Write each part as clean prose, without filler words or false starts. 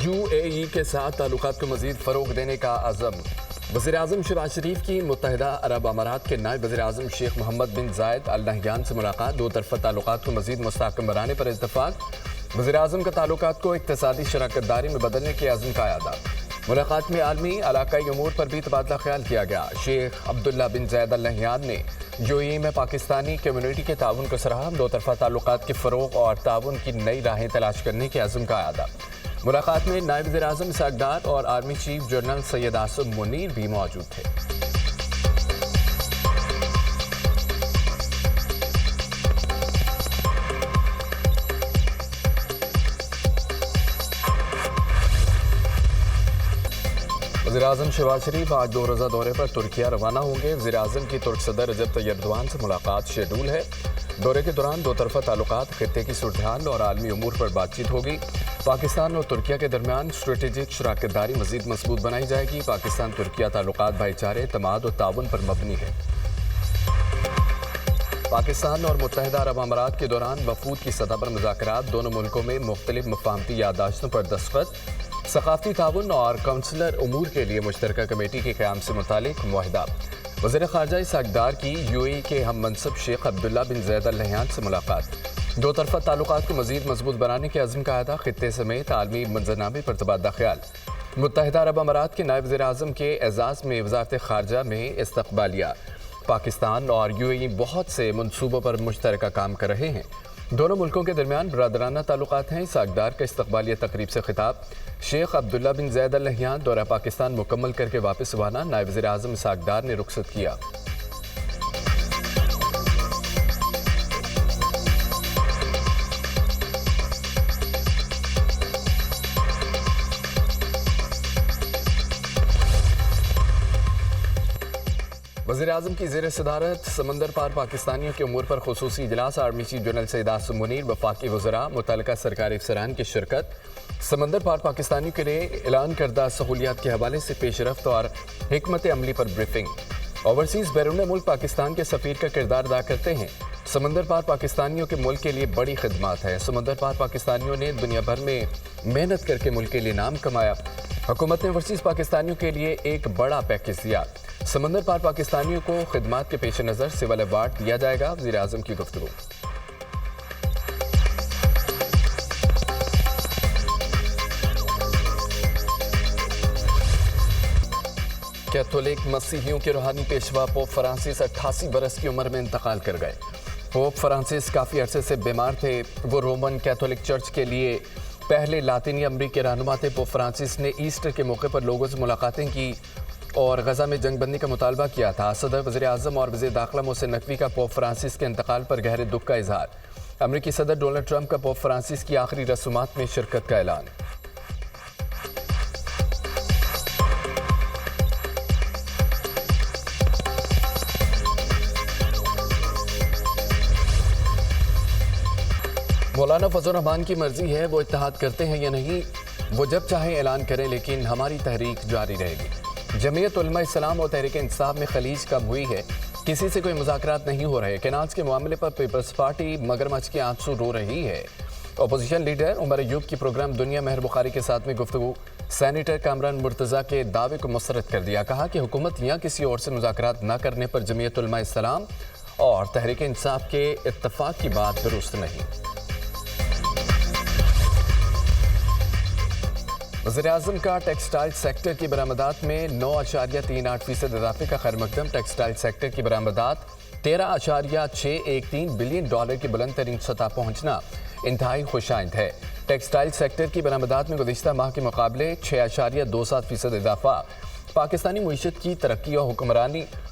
UAE के साथ ताल्लुकात को मज़ीद फ़रोग़ देने का अज़म। वज़ीर-ए-आज़म शहबाज शरीफ की मुत्तहिदा अरब अमारात के नायब वज़ीर-ए-आज़म शेख मोहम्मद बिन ज़ायद अल नहयान से मुलाकात। दो तरफ़ा ताल्लुकात को मज़ीद मुस्तहकम बनाने पर इत्तफ़ाक़। वज़ीर-ए-आज़म का ताल्लुकात को इक़्तिसादी शराकतदारी में बदलने के अज़्म का यादा। मुलाकात में आलमी इलाक़ाई उमूर पर भी तबादला ख्याल किया गया। शेख अब्दुल्ला बिन ज़ायद अल नहयान ने UAE में पाकिस्तानी कम्यूनिटी के ताउन को सराहा। दो तरफ़ा ताल्लुकात के फ़रोग़ और ताउन की नई राहें तलाश करने के अज़्म का यादा। मुलाकात में नायब वज़ीर-ए-आज़म इसहाक़ डार और army chief general Syed Asim Munir भी मौजूद थे। वज़ीर-ए-आज़म शहबाज शरीफ आज 2 रोज़ा दौरे पर तुर्किया रवाना होंगे। वज़ीर-ए-आज़म की तुर्क सदर रजब तैयब एर्दोग़ान से मुलाकात शेड्यूल है। दौरे के दौरान दो तरफ़ा ताल्लुकात, खित्ते की सूरत-ए-हाल और आलमी उमूर पर बातचीत होगी। पाकिस्तान और तुर्किया के दरमियान स्ट्रेटेजिक शराकतदारी मज़ीद मज़बूत बनाई जाएगी। पाकिस्तान तुर्किया ताल्लुकात भाईचारे, एतमाद और ताउन पर मबनी है। पाकिस्तान और मुत्तहिदा अरब अमारात के दौरान वफूद की सतह पर मुज़ाकरात। दोनों मुल्कों में मुख्तलिफ मफ़ाहमती याददाश्तों पर दस्तखत। सक़ाफ़ती ताउन और काउंसलर उमूर के लिए मुश्तरका कमेटी के क़याम से मुतालिक मुआहदा। वज़ीर ख़ारजा इसहाक़ डार की UAE के हम मनसब शेख अब्दुल्ला बिन ज़ायद अल नहयान से मुलाकात। दो तरफ़ा ताल्लुकात को मज़ीद मज़बूत बनाने के अज़्म का अदा। खित्ते समेत आलमी मंजरनामे पर तबादला ख्याल। मुत्तहिदा अरब अमारात के नायब वज़ीर-ए-आज़म के एज़ाज़ में वज़ारत ख़ारजा में इस्तक़बालिया। पाकिस्तान और UAE बहुत से मनसूबों पर मुश्तरका काम कर रहे हैं। दोनों मुल्कों के दरमियान बरादराना ताल्लुकात हैं। इसहाक़ डार का इस्तक़बालिया तकरीब से खिताब। शेख अब्दुल्ला बिन ज़ायद अल नहयान दौरा पाकिस्तान मुकम्मल करके वापस रवाना। नायब वज़ीर-ए-आज़म इसहाक़ डार ने रुख़सत किया। वज़ीर-ए-आज़म की ज़ेर सदारत समंदर पार पाकिस्तानियों के उमूर पर खुसूसी इजलास। Army chief general Syed Asim Munir, वफाकी वज़रा, मुतल्लिका सरकारी अफसरान की शिरकत। समंदर पार पाकिस्तानियों के लिए ऐलान करदा सहूलियात के हवाले से पेशरफ्त और हिकमत अमली पर ब्रीफिंग। ओवरसीज़ बैरून मुल्क पाकिस्तान के सफ़ीर का किरदार अदा करते हैं। समंदर पार पाकिस्तानियों के मुल्क के लिए बड़ी खिदमत है। समंदर पार पाकिस्तानियों ने दुनिया भर में मेहनत करके मुल्क के लिए नाम कमाया। हुकूमत ने ओवरसीज़ पाकिस्तानियों के लिए एक बड़ा पैकेज दिया। समंदर पार पाकिस्तानियों को खिदमत के पेश नज़र सिविल अवार्ड दिया जाएगा। वज़ीर-ए-आज़म की गुफ्तगू। कैथोलिक मसीहियों के रूहानी पेशवा पोप फ्रांसिस 88 बरस की उम्र में इंतकाल कर गए। पोप फ्रांसिस काफ़ी अरसे से बीमार थे। वो रोमन कैथोलिक चर्च के लिए पहले लातिनी अमरीकी रहनुमा थे। पोप फ्रांसिस ने ईस्टर के मौके पर लोगों से मुलाकातें की और गजा में जंगबंदी का मुतालबा किया था। सदर, वज़ीर-ए-आज़म और वज़ीर दाखिला मोहसिन नकवी का पोप फ्रांसिस के इंतकाल पर गहरे दुख का इजहार। अमरीकी सदर डोनाल्ड ट्रंप का पोप फ्रांसिस की आखिरी रसूमात में शिरकत का ऐलान। मौलाना फजल रहमान की मर्जी है, वो इत्तेहाद करते हैं या नहीं, वो जब चाहे ऐलान करें, लेकिन हमारी तहरीक जारी रहेगी। जमीयत उलमा इस्लाम और तहरीक इंसाफ में खलीज कम हुई है। किसी से कोई मुज़ाकरात नहीं हो रहे। केनाज के मामले पर पीपल्स पार्टी मगरमच्छ की आंसू रो रही है। अपोजिशन लीडर उमर अयूब की प्रोग्राम दुनिया मेहर बुखारी के साथ में गुफ्तगू। सेनेटर कामरान मुर्तज़ा के दावे को मुस्तरद कर दिया। कहा कि हुकूमत या किसी और से मुज़ाकरात न करने पर जमीयत उलमा इस्लाम और तहरीक इंसाफ के इत्तफाक की बात दुरुस्त नहीं। वज़ीर-ए-आज़म का टेक्सटाइल सेक्टर की बरामदात में 9.38% इजाफे का खैर मकदम। टेक्सटाइल सेक्टर की बरामदात $13.613 बिलियन की बुलंद तरीन सतह पहुँचना इंतहाई खुशाइंद है। टेक्सटाइल सेक्टर की बरामदात में गुज़िश्ता माह के मुकाबले 6.27% इजाफा पाकिस्तानी मईशत की तरक्की और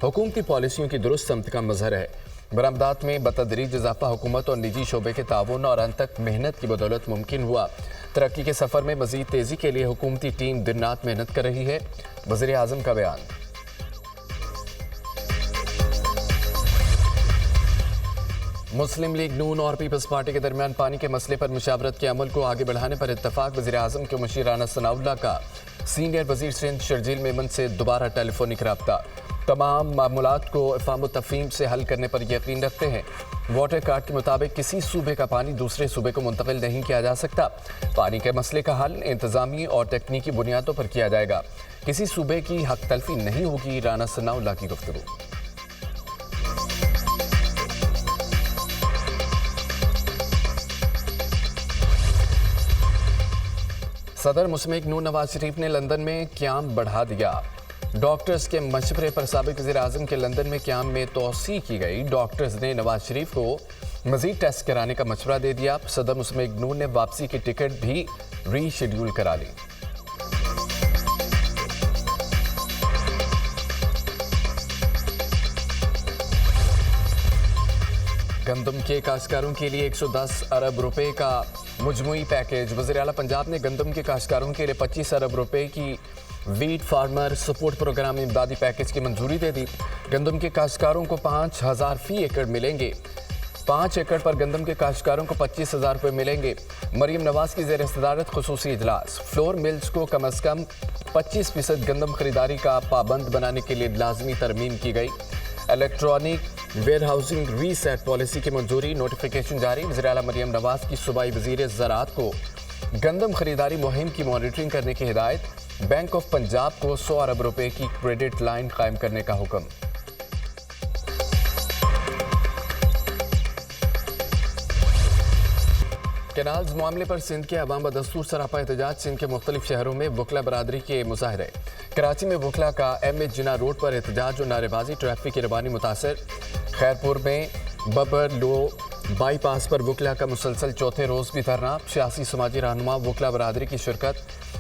हुकूमती पॉलिसियों की दुरुस्त समत का मजहर है। बरामदात में बतदरीज इजाफा हुकूमत और निजी शोबे के ताउन और अंत तक मेहनत की बदौलत मुमकिन हुआ। तरक्की के सफ़र में मज़ीद तेज़ी के लिए हुकूमती टीम दिन रात मेहनत कर रही है। वज़ीर-ए-आज़म का बयान। मुस्लिम लीग नून और पीपल्स पार्टी के दरमियान पानी के मसले पर मुशावरत के अमल को आगे बढ़ाने पर इत्तफाक। वज़ीर-ए-आज़म के मुशीर राना सनाउल्लाह का सीनियर वज़ीर सिंध शर्जील मेमन से दोबारा टेलीफोनिक रब्ता। तमाम मामलात को इफ़ाम व तफ़हीम से हल करने पर यकीन रखते हैं। वाटर कार्ड के मुताबिक किसी सूबे का पानी दूसरे सूबे को मुंतकिल नहीं किया जा सकता। पानी के मसले का हल इंतज़ामी और तकनीकी बुनियादों पर किया जाएगा। किसी सूबे की हक तलफी नहीं होगी। राना सनाउल्लाह की गुफ्तगू। सदर मुस्लिम नून नवाज शरीफ ने लंदन में क़याम बढ़ा दिया। डॉक्टर्स के मशवरे पर साबिक़ वज़ीर-ए-आज़म के लंदन में क़याम में तोसी की गई। डॉक्टर्स ने नवाज शरीफ को मज़ीद टेस्ट कराने का मशवरा दे दिया। सदर मुस्लिम नून ने वापसी की टिकट भी रीशेड्यूल करा ली। गंदम के काश्तकारों के लिए 110 अरब रुपए का मजमूई पैकेज। वज़ीर आला पंजाब ने गंदम के काश्तकारों के लिए 25 अरब रुपए की वीट फार्मर सपोर्ट प्रोग्राम इमदादी पैकेज की मंजूरी दे दी। गंदम के काश्तकारों को 5,000 फी एकड़ मिलेंगे। 5 एकड़ पर गंदम के काश्तकारों को 25,000 रुपये मिलेंगे। मरीम नवाज की ज़ेर सदारत खुसूसी इजलास। फ्लोर मिल्स को कम अज़ कम 25% गंदम खरीदारी का पाबंद बनाने के लिए लाजमी तरमीम की गई। Electronic warehousing receipt policy की मंजूरी। नोटिफिकेशन जारी। वज़ीर आला मरीम नवाज की सूबाई वज़ीर ज़राअत को गंदम खरीदारी मुहिम की मॉनिटरिंग करने की हिदायत। बैंक ऑफ पंजाब को 100 अरब रुपए की क्रेडिट लाइन कायम करने का हुक्म। कैनाल्स मामले पर सिंध के अवाम बदस्तूर सरापा एहतजाज। सिंध के मुख्तलिफ शहरों में वकला बरादरी के मुजाहरे। कराची में वकला का एम.ए. जिना रोड पर एहतजाज और नारेबाजी। ट्रैफिक की रवानी मुतासर। खैरपुर में बबर लो बाईपास पर वकला का मुसलसल चौथे रोज़ भी धरना। सियासी समाजी रहनुमा वकला बरादरी की शिरकत।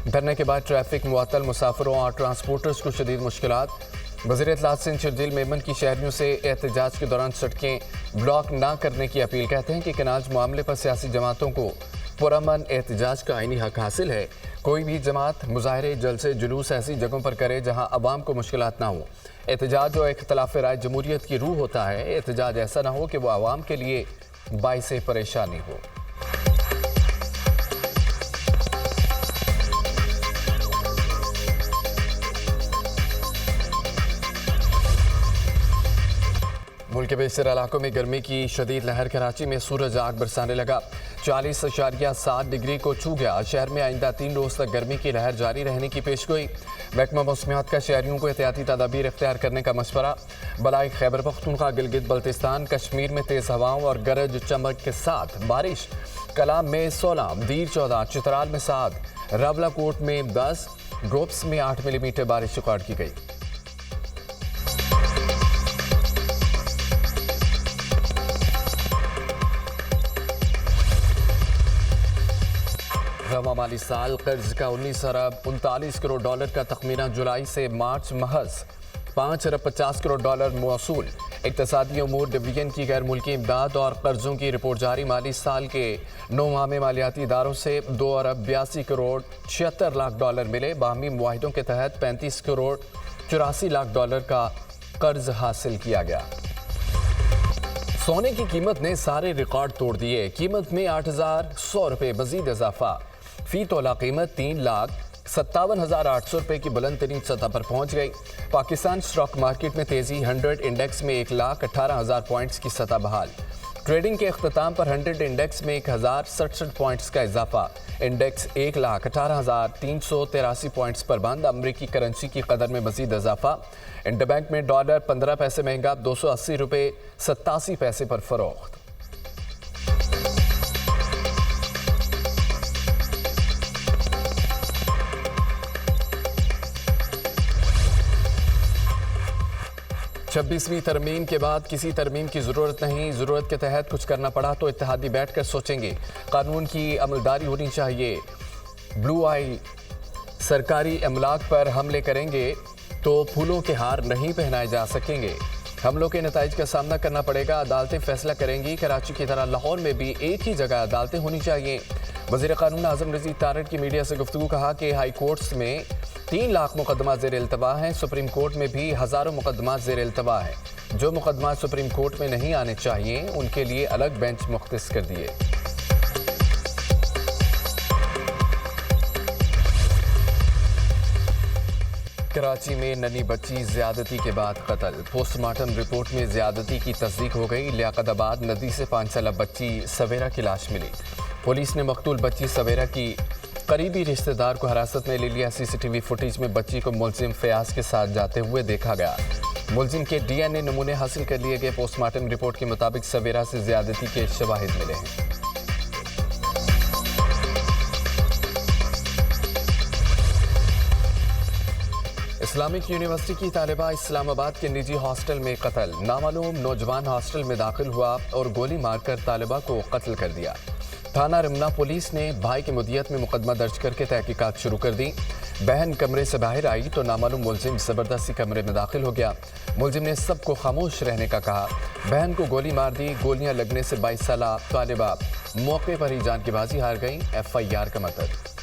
धरने के बाद ट्रैफिक मुअत्तल। मुसाफिरों और ट्रांसपोर्टर्स को शदीद मुश्किलात। वज़ीर इत्तलात सिंध शर्जील मेमन की शहरियों से एहतजाज के दौरान सड़कें ब्लॉक ना करने की अपील। कहते हैं कि कैनाल्स मामले पर सियासी जमातों को पुरअमन एहतजाज का आईनी हक हासिल है। कोई भी जमात मुजाहरे जलसे जुलूस ऐसी जगहों पर करे जहां अवाम को मुश्किलात ना हो। एहतजाज और इख्तिलाफ राय जमहूरियत की रूह होता है। एहतजाज ऐसा ना हो कि वह अवाम के लिए बाइसे परेशानी हो। मुल्क के बेशतर इलाकों में गर्मी की शदीद लहर। कराची में सूरज आग बरसाने लगा। 40.7 डिग्री को छू गया। शहर में आइंदा 3 रोज़ तक गर्मी की लहर जारी रहने की पेशगोई। महकमा मौसमियात का शहरियों को एहतियाती तदाबीर इख्तियार करने का मशवरा। बलाई खैबर पख्तूनख्वा गिलगित बल्तिस्तान कश्मीर में तेज़ हवाओं और गरज चमक के साथ बारिश। कलाम में 16, दीर 14, चित्राल में 7, रावलाकोट में 10, ग्रोप्स में 8 मिलीमीटर बारिश रिकॉर्ड की गई। रवा माली साल कर्ज का 19 अरब 39 करोड़ डॉलर का तखमीना। जुलाई से मार्च महज 5 अरब 50 करोड़ डॉलर मौसूल। इक्तसादी उमूर डिवीजन की गैर मुल्की इमदाद और कर्जों की रिपोर्ट जारी। माली साल के 9 माह में मालियाती इदारों से 2 अरब 82 करोड़ 76 लाख डॉलर मिले। बाहमी मुआहिदों के तहत 35 करोड़ 84 लाख डॉलर का कर्ज हासिल किया गया। सोने की कीमत ने सारे रिकॉर्ड तोड़ दिए। कीमत में 8,100 रुपये मजीद इजाफा। फी तोला कीमत 3,57,800 रुपये की बुलंद तरीन सतह पर पहुंच गई। पाकिस्तान स्टॉक मार्केट में तेजी। 100 इंडेक्स में 1,18,000 पॉइंट्स की सतह बहाल। ट्रेडिंग के अख्ताम पर 100 इंडेक्स में 1,067 पॉइंट्स का इजाफा। इंडेक्स 1,18,383 पॉइंट्स पर बंद। अमरीकी करेंसी की कदर में मजीद इजाफा। इंटरबैंक में डॉलर 15 पैसे महंगा 280 रुपये 87 पैसे पर फरोख्त। छब्बीसवीं तरमीम के बाद किसी तरमीम की ज़रूरत नहीं। ज़रूरत के तहत कुछ करना पड़ा तो इत्तेहादी बैठकर सोचेंगे। कानून की अमलदारी होनी चाहिए। ब्लू आई सरकारी अमलाक पर हमले करेंगे तो फूलों के हार नहीं पहनाए जा सकेंगे। हमलों के नताइज का सामना करना पड़ेगा। अदालतें फैसला करेंगी। कराची की तरह लाहौर में भी एक ही जगह अदालतें होनी चाहिए। वज़ीर कानून आज़म रज़ीद तारड़ की मीडिया से गुफ्तगू। कहा कि हाई कोर्ट्स में 3 लाख मुकदमा ज़ेर इल्तवा हैं। सुप्रीम कोर्ट में भी हज़ारों मुकदमा ज़ेर इल्तवा हैं। जो मुकदमा सुप्रीम कोर्ट में नहीं आने चाहिए उनके लिए अलग बेंच मुख्तस कर दिए। कराची में नन्ही बच्ची ज्यादती के बाद कत्ल। पोस्टमार्टम रिपोर्ट में ज्यादती की तस्दीक हो गई। लियाकताबाद नदी से 5 साला बच्ची सवेरा की लाश मिली। पुलिस ने मकतूल बच्ची सवेरा की करीबी रिश्तेदार को हिरासत में ले लिया। सीसीटीवी फुटेज में बच्ची को मुलजिम फयाज के साथ जाते हुए देखा गया। मुलजिम के डीएनए नमूने हासिल कर लिए गए। पोस्टमार्टम रिपोर्ट के मुताबिक सवेरा से ज्यादती के शवाहिद मिले हैं। इस्लामिक यूनिवर्सिटी की तालिबा इस्लामाबाद के निजी हॉस्टल में कत्ल। नामालूम नौजवान हॉस्टल में दाखिल हुआ और गोली मारकर तालिबा को कत्ल कर दिया। थाना रमना पुलिस ने भाई की मुदियत में मुकदमा दर्ज करके तहकीकात शुरू कर दी। बहन कमरे से बाहर आई तो नामालूम मुलजिम जबरदस्ती कमरे में दाखिल हो गया। मुलजिम ने सबको खामोश रहने का कहा। बहन को गोली मार दी। गोलियां लगने से 22 साला तालिबा मौके पर ही जान की बाजी हार गई। FIR का मदद।